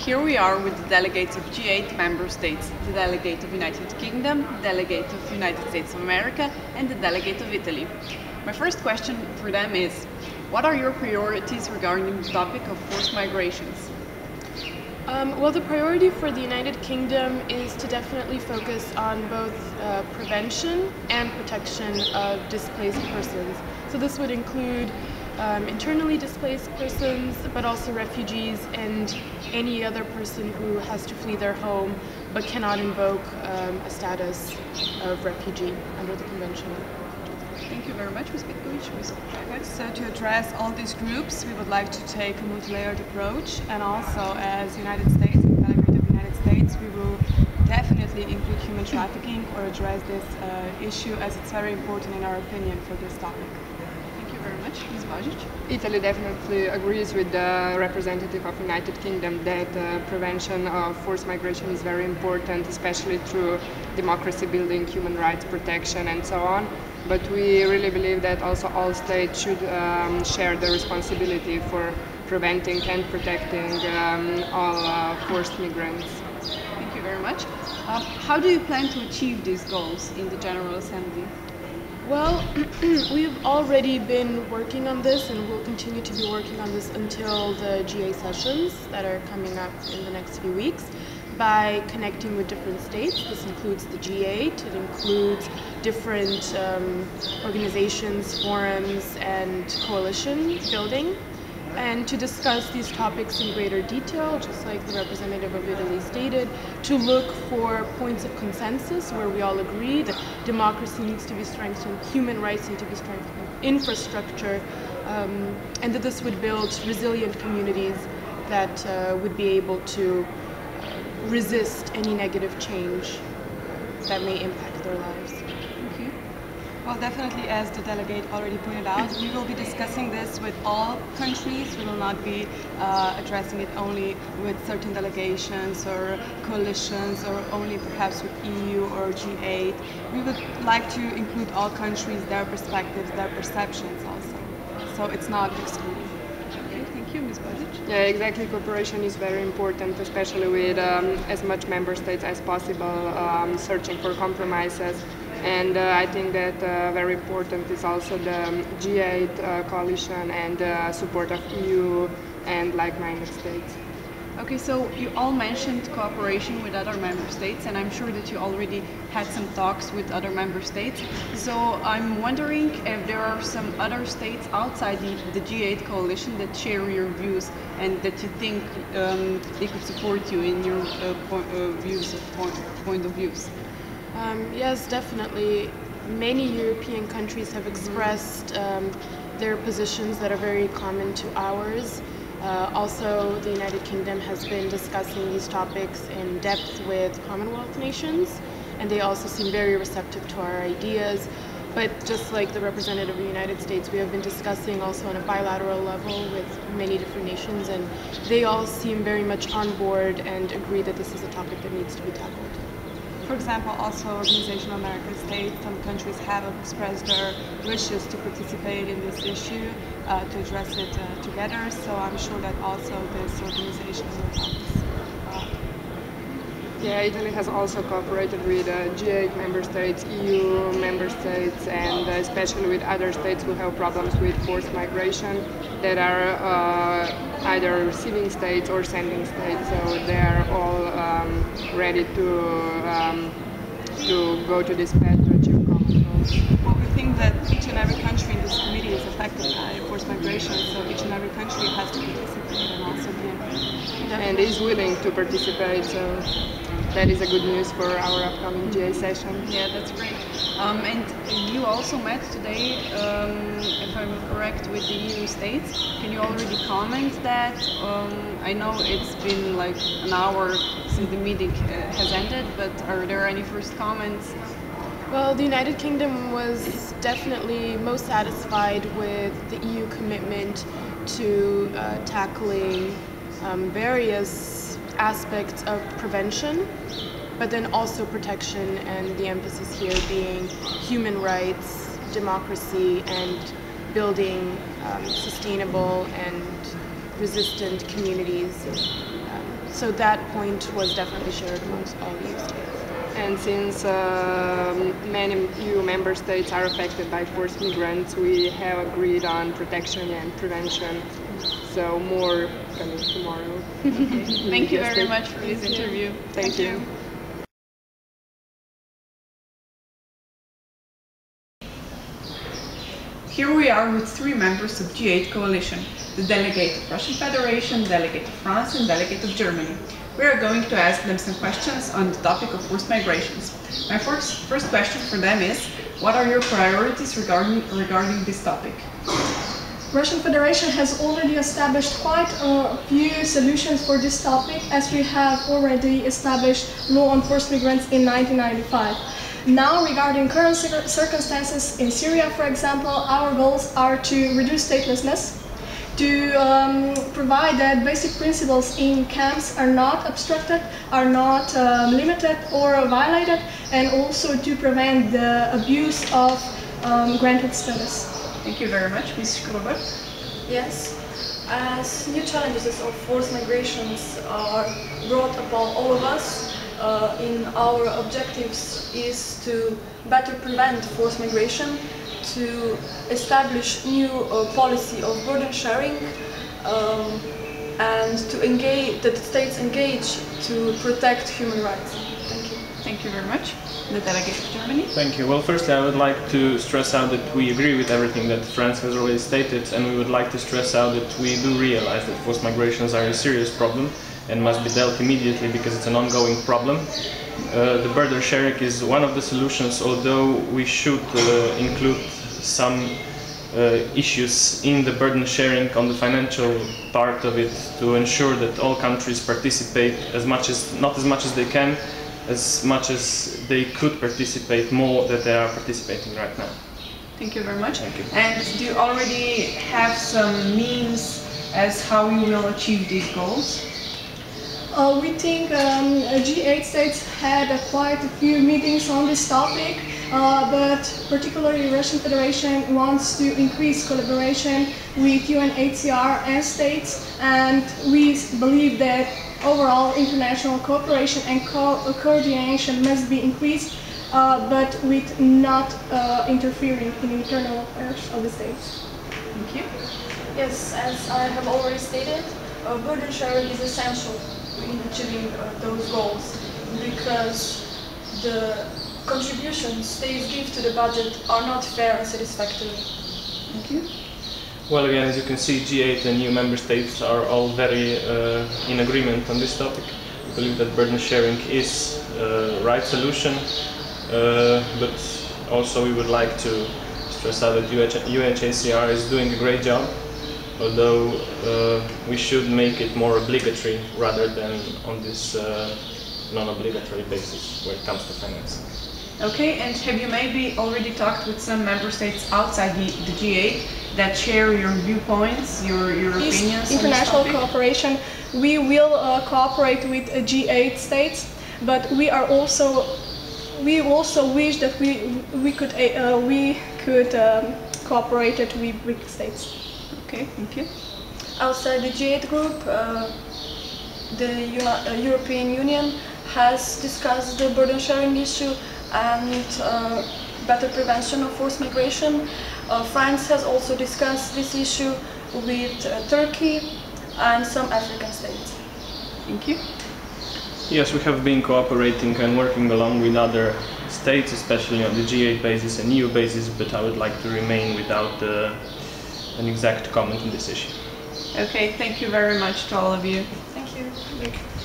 here we are with the delegates of G8 member states, the delegate of United Kingdom, the delegate of United States of America, and the delegate of Italy. My first question for them is, what are your priorities regarding the topic of forced migrations? Well, the priority for the United Kingdom is to definitely focus on both prevention and protection of displaced persons. So this would include internally displaced persons, but also refugees and any other person who has to flee their home but cannot invoke a status of refugee under the Convention. Thank you very much, Ms. Petkovic. So to address all these groups, we would like to take a multi-layered approach, and also as United States, the delegate of the United States, we will definitely include human trafficking or address this issue, as it's very important in our opinion for this topic. Thank you very much, Ms. Bajic. Italy definitely agrees with the representative of United Kingdom that prevention of forced migration is very important, especially through democracy building, human rights protection, and so on. But we really believe that also all states should share the responsibility for preventing and protecting all forced migrants. Thank you very much. How do you plan to achieve these goals in the General Assembly? Well, we've already been working on this and we'll continue to be working on this until the GA sessions that are coming up in the next few weeks by connecting with different states. This includes the G8, it includes different organizations, forums, and coalition building. And to discuss these topics in greater detail, just like the representative of Italy stated, to look for points of consensus where we all agree that democracy needs to be strengthened, human rights need to be strengthened, infrastructure, and that this would build resilient communities that would be able to resist any negative change that may impact their lives. Well, definitely, as the delegate already pointed out, we will be discussing this with all countries. We will not be addressing it only with certain delegations or coalitions or only perhaps with EU or G8. We would like to include all countries, their perspectives, their perceptions also. So it's not excluded. Okay, thank you, Ms. Bajic. Yeah, exactly. Cooperation is very important, especially with as much member states as possible, searching for compromises. And I think that very important is also the G8 coalition and support of EU and like-minded states. Okay, so you all mentioned cooperation with other member states, and I'm sure that you already had some talks with other member states. So I'm wondering if there are some other states outside the G8 coalition that share your views and that you think they could support you in your point of views. Yes, definitely. Many European countries have expressed their positions that are very common to ours. Also, the United Kingdom has been discussing these topics in depth with Commonwealth nations, and they also seem very receptive to our ideas. But just like the representative of the United States, we have been discussing also on a bilateral level with many different nations, and they all seem very much on board and agree that this is a topic that needs to be tackled. For example, also Organization of American States, some countries have expressed their wishes to participate in this issue, to address it together, so I'm sure that also this organization will help us. Yeah, Italy has also cooperated with G8 member states, EU member states, and especially with other states who have problems with forced migration that are either receiving states or sending states, so they are all ready to go to this path to achieve common goals. Well, we think that each and every country in this committee is affected by forced migration, so each and every country has to participate and also be involved. And is willing to participate, so that is a good news for our upcoming GA session. Yeah, that's great. And you also met today, if I'm correct, with the EU states. Can you already comment that? I know it's been like an hour since the meeting has ended, but are there any first comments? Well, the United Kingdom was definitely most satisfied with the EU commitment to tackling various aspects of prevention, but then also protection, and the emphasis here being human rights, democracy, and building sustainable and resistant communities. So that point was definitely shared amongst all EU states. And since many EU member states are affected by forced migrants, we have agreed on protection and prevention. So more coming tomorrow. Thank you very much for this interview. Thank you. Here we are with 3 members of G8 coalition, the delegate of Russian Federation, delegate of France and delegate of Germany. We are going to ask them some questions on the topic of forced migrations. My first question for them is, what are your priorities regarding this topic? Russian Federation has already established quite a few solutions for this topic, as we have already established law on forced migrants in 1995. Now, regarding current circumstances in Syria, for example, our goals are to reduce statelessness, to provide that basic principles in camps are not obstructed, are not limited or violated, and also to prevent the abuse of granted status. Thank you very much. Ms. Schrober? Yes, as new challenges of forced migrations are brought upon all of us, in our objectives is to better prevent forced migration, to establish new policy of burden sharing, and to engage, that states engage to protect human rights. Thank you. Thank you very much. The delegate of Germany. Thank you. Well, firstly, I would like to stress out that we agree with everything that France has already stated, and we would like to stress out that we do realize that forced migrations are a serious problem and must be dealt immediately because it's an ongoing problem. The burden sharing is one of the solutions, although we should include some issues in the burden sharing on the financial part of it to ensure that all countries participate not as much as they can, as much as they could participate more than they are participating right now. Thank you very much. Thank you. And do you already have some means as how you will achieve these goals? We think G8 states had quite a few meetings on this topic, but particularly Russian Federation wants to increase collaboration with UNHCR and states, and we believe that overall international cooperation and coordination must be increased, but with not interfering in internal affairs of the states. Thank you. Yes, as I have already stated, burden sharing is essential in achieving those goals, because the contributions states give to the budget are not fair and satisfactory. Thank you. Well, again, as you can see, G8 and new member states are all very in agreement on this topic. We believe that burden sharing is the right solution, but also we would like to stress out that UNHCR is doing a great job, although we should make it more obligatory rather than on this non-obligatory basis when it comes to financing. Okay, and have you maybe already talked with some member states outside the G8 that share your viewpoints, your opinions International on this topic? cooperation, we will cooperate with G8 states, but we also wish that we could cooperate it with BRIC states. Okay, thank you. Outside the G8 group, the European Union has discussed the burden sharing issue and better prevention of forced migration. France has also discussed this issue with Turkey and some African states. Thank you. Yes, we have been cooperating and working along with other states, especially on the G8 basis and EU basis, but I would like to remain without an exact comment on this issue. Okay, thank you very much to all of you. Thank you. Thank you.